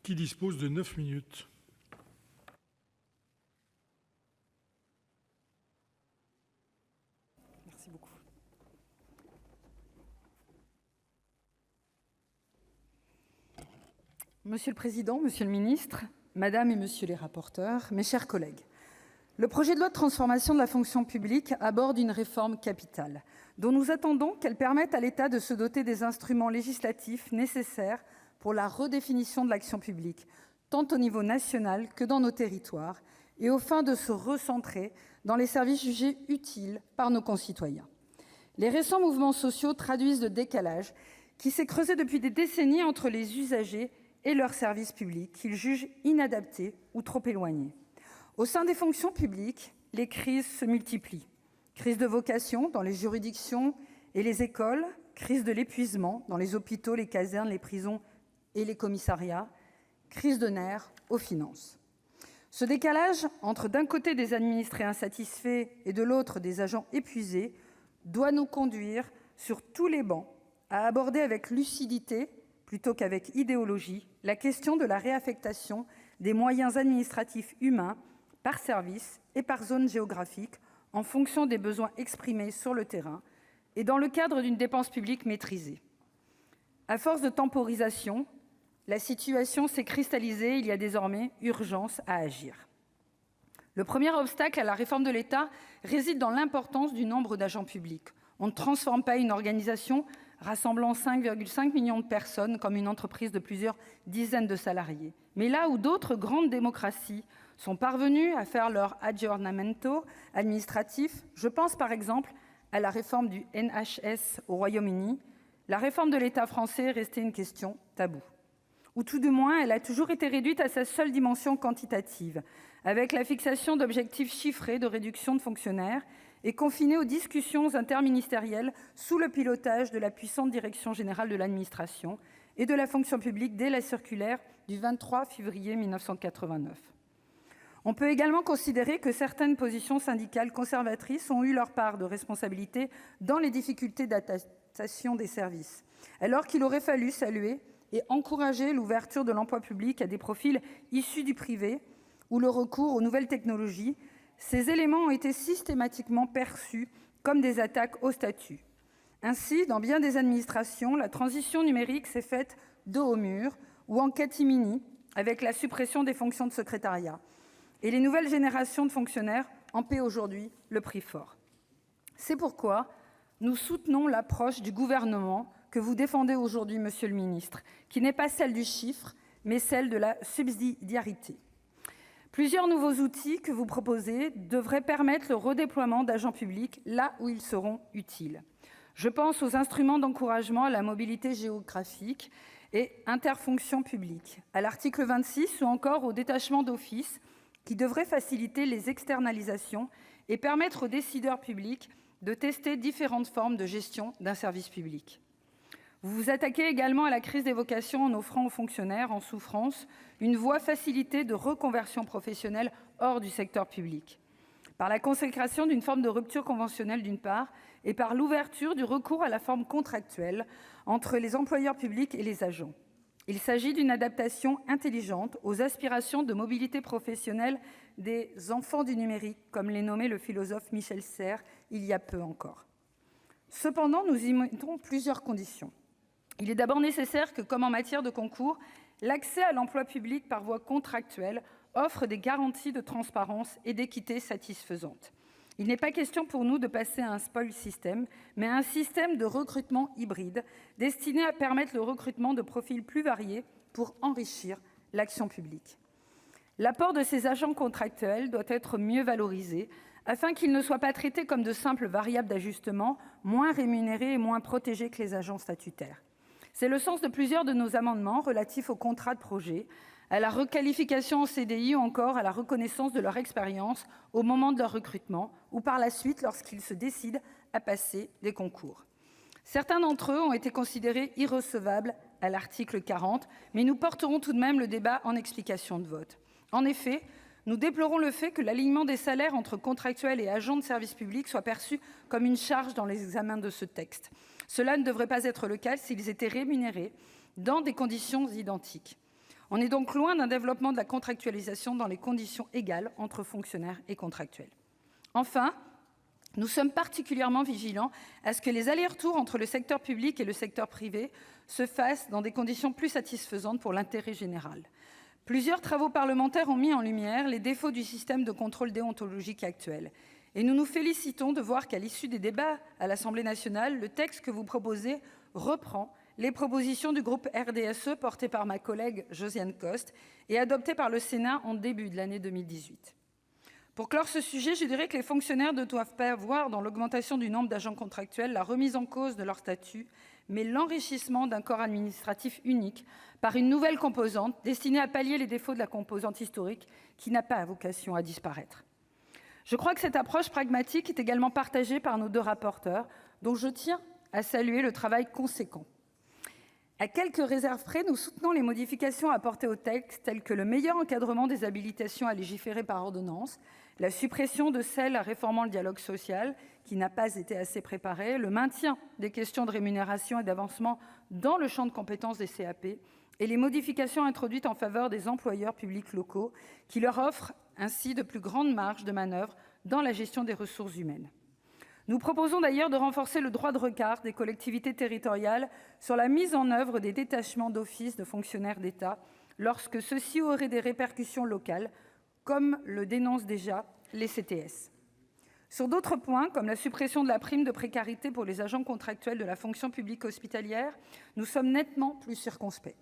qui dispose de 9 minutes. Merci beaucoup. Monsieur le Président, Monsieur le Ministre, Madame et Monsieur les rapporteurs, mes chers collègues, le projet de loi de transformation de la fonction publique aborde une réforme capitale, dont nous attendons qu'elle permette à l'État de se doter des instruments législatifs nécessaires pour la redéfinition de l'action publique, tant au niveau national que dans nos territoires, et aux fins de se recentrer dans les services jugés utiles par nos concitoyens. Les récents mouvements sociaux traduisent le décalage qui s'est creusé depuis des décennies entre les usagers et leurs services publics, qu'ils jugent inadaptés ou trop éloignés. Au sein des fonctions publiques, les crises se multiplient. Crise de vocation dans les juridictions et les écoles, crise de l'épuisement dans les hôpitaux, les casernes, les prisons et les commissariats, crise de nerfs aux finances. Ce décalage entre d'un côté des administrés insatisfaits et de l'autre des agents épuisés doit nous conduire sur tous les bancs à aborder avec lucidité, plutôt qu'avec idéologie, la question de la réaffectation des moyens administratifs humains par service et par zone géographique en fonction des besoins exprimés sur le terrain et dans le cadre d'une dépense publique maîtrisée. À force de temporisation, la situation s'est cristallisée, il y a désormais urgence à agir. Le premier obstacle à la réforme de l'État réside dans l'importance du nombre d'agents publics. On ne transforme pas une organisation rassemblant 5,5 millions de personnes comme une entreprise de plusieurs dizaines de salariés. Mais là où d'autres grandes démocraties sont parvenues à faire leur aggiornamento administratif, je pense par exemple à la réforme du NHS au Royaume-Uni, la réforme de l'État français est restée une question taboue. Ou tout du moins, elle a toujours été réduite à sa seule dimension quantitative, avec la fixation d'objectifs chiffrés de réduction de fonctionnaires et confinée aux discussions interministérielles sous le pilotage de la puissante Direction générale de l'administration et de la fonction publique dès la circulaire du 23 février 1989. On peut également considérer que certaines positions syndicales conservatrices ont eu leur part de responsabilité dans les difficultés d'adaptation des services, alors qu'il aurait fallu saluer et encourager l'ouverture de l'emploi public à des profils issus du privé ou le recours aux nouvelles technologies. Ces éléments ont été systématiquement perçus comme des attaques au statut. Ainsi, dans bien des administrations, la transition numérique s'est faite dos au mur ou en catimini avec la suppression des fonctions de secrétariat. Et les nouvelles générations de fonctionnaires en paient aujourd'hui le prix fort. C'est pourquoi nous soutenons l'approche du gouvernement que vous défendez aujourd'hui, monsieur le ministre, qui n'est pas celle du chiffre, mais celle de la subsidiarité. Plusieurs nouveaux outils que vous proposez devraient permettre le redéploiement d'agents publics là où ils seront utiles. Je pense aux instruments d'encouragement à la mobilité géographique et interfonctions publiques, à l'article 26 ou encore au détachement d'office qui devrait faciliter les externalisations et permettre aux décideurs publics de tester différentes formes de gestion d'un service public. Vous vous attaquez également à la crise des vocations en offrant aux fonctionnaires en souffrance une voie facilitée de reconversion professionnelle hors du secteur public, par la consécration d'une forme de rupture conventionnelle d'une part, et par l'ouverture du recours à la forme contractuelle entre les employeurs publics et les agents. Il s'agit d'une adaptation intelligente aux aspirations de mobilité professionnelle des enfants du numérique, comme les nommait le philosophe Michel Serres il y a peu encore. Cependant, nous y mettons plusieurs conditions. Il est d'abord nécessaire que, comme en matière de concours, l'accès à l'emploi public par voie contractuelle offre des garanties de transparence et d'équité satisfaisantes. Il n'est pas question pour nous de passer à un spoil system, mais à un système de recrutement hybride destiné à permettre le recrutement de profils plus variés pour enrichir l'action publique. L'apport de ces agents contractuels doit être mieux valorisé afin qu'ils ne soient pas traités comme de simples variables d'ajustement, moins rémunérés et moins protégés que les agents statutaires. C'est le sens de plusieurs de nos amendements relatifs aux contrats de projet, à la requalification en CDI ou encore à la reconnaissance de leur expérience au moment de leur recrutement ou par la suite lorsqu'ils se décident à passer des concours. Certains d'entre eux ont été considérés irrecevables à l'article 40, mais nous porterons tout de même le débat en explication de vote. En effet, nous déplorons le fait que l'alignement des salaires entre contractuels et agents de service public soit perçu comme une charge dans l'examen de ce texte. Cela ne devrait pas être le cas s'ils étaient rémunérés dans des conditions identiques. On est donc loin d'un développement de la contractualisation dans les conditions égales entre fonctionnaires et contractuels. Enfin, nous sommes particulièrement vigilants à ce que les allers-retours entre le secteur public et le secteur privé se fassent dans des conditions plus satisfaisantes pour l'intérêt général. Plusieurs travaux parlementaires ont mis en lumière les défauts du système de contrôle déontologique actuel. Et nous nous félicitons de voir qu'à l'issue des débats à l'Assemblée nationale, le texte que vous proposez reprend les propositions du groupe RDSE portées par ma collègue Josiane Costes et adoptées par le Sénat en début de l'année 2018. Pour clore ce sujet, je dirais que les fonctionnaires ne doivent pas voir dans l'augmentation du nombre d'agents contractuels la remise en cause de leur statut, mais l'enrichissement d'un corps administratif unique par une nouvelle composante destinée à pallier les défauts de la composante historique qui n'a pas vocation à disparaître. Je crois que cette approche pragmatique est également partagée par nos deux rapporteurs, dont je tiens à saluer le travail conséquent. À quelques réserves près, nous soutenons les modifications apportées au texte, telles que le meilleur encadrement des habilitations à légiférer par ordonnance, la suppression de celles réformant le dialogue social, qui n'a pas été assez préparé, le maintien des questions de rémunération et d'avancement dans le champ de compétences des CAP, et les modifications introduites en faveur des employeurs publics locaux, qui leur offrent ainsi de plus grandes marges de manœuvre dans la gestion des ressources humaines. Nous proposons d'ailleurs de renforcer le droit de regard des collectivités territoriales sur la mise en œuvre des détachements d'office de fonctionnaires d'État lorsque ceux-ci auraient des répercussions locales, comme le dénoncent déjà les CTS. Sur d'autres points, comme la suppression de la prime de précarité pour les agents contractuels de la fonction publique hospitalière, nous sommes nettement plus circonspects.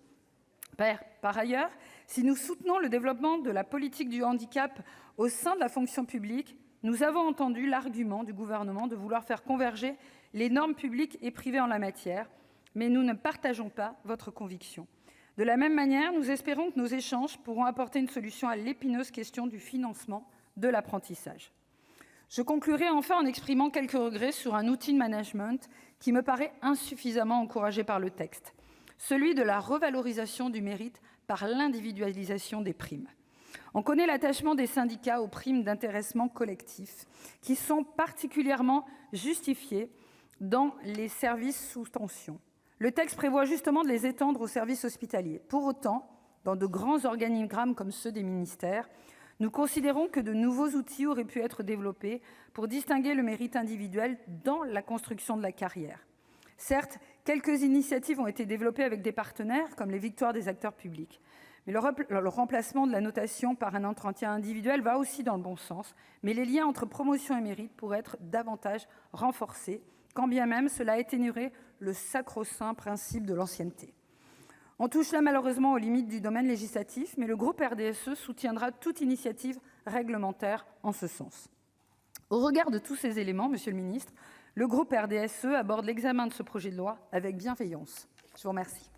Par ailleurs, si nous soutenons le développement de la politique du handicap au sein de la fonction publique, nous avons entendu l'argument du Gouvernement de vouloir faire converger les normes publiques et privées en la matière, mais nous ne partageons pas votre conviction. De la même manière, nous espérons que nos échanges pourront apporter une solution à l'épineuse question du financement de l'apprentissage. Je conclurai enfin en exprimant quelques regrets sur un outil de management qui me paraît insuffisamment encouragé par le texte, celui de la revalorisation du mérite par l'individualisation des primes. On connaît l'attachement des syndicats aux primes d'intéressement collectif, qui sont particulièrement justifiées dans les services sous tension. Le texte prévoit justement de les étendre aux services hospitaliers. Pour autant, dans de grands organigrammes comme ceux des ministères, nous considérons que de nouveaux outils auraient pu être développés pour distinguer le mérite individuel dans la construction de la carrière. Certes, quelques initiatives ont été développées avec des partenaires, comme les victoires des acteurs publics. Mais le remplacement de la notation par un entretien individuel va aussi dans le bon sens, mais les liens entre promotion et mérite pourraient être davantage renforcés, quand bien même cela atténuerait le sacro-saint principe de l'ancienneté. On touche là malheureusement aux limites du domaine législatif, mais le groupe RDSE soutiendra toute initiative réglementaire en ce sens. Au regard de tous ces éléments, Monsieur le Ministre, le groupe RDSE aborde l'examen de ce projet de loi avec bienveillance. Je vous remercie.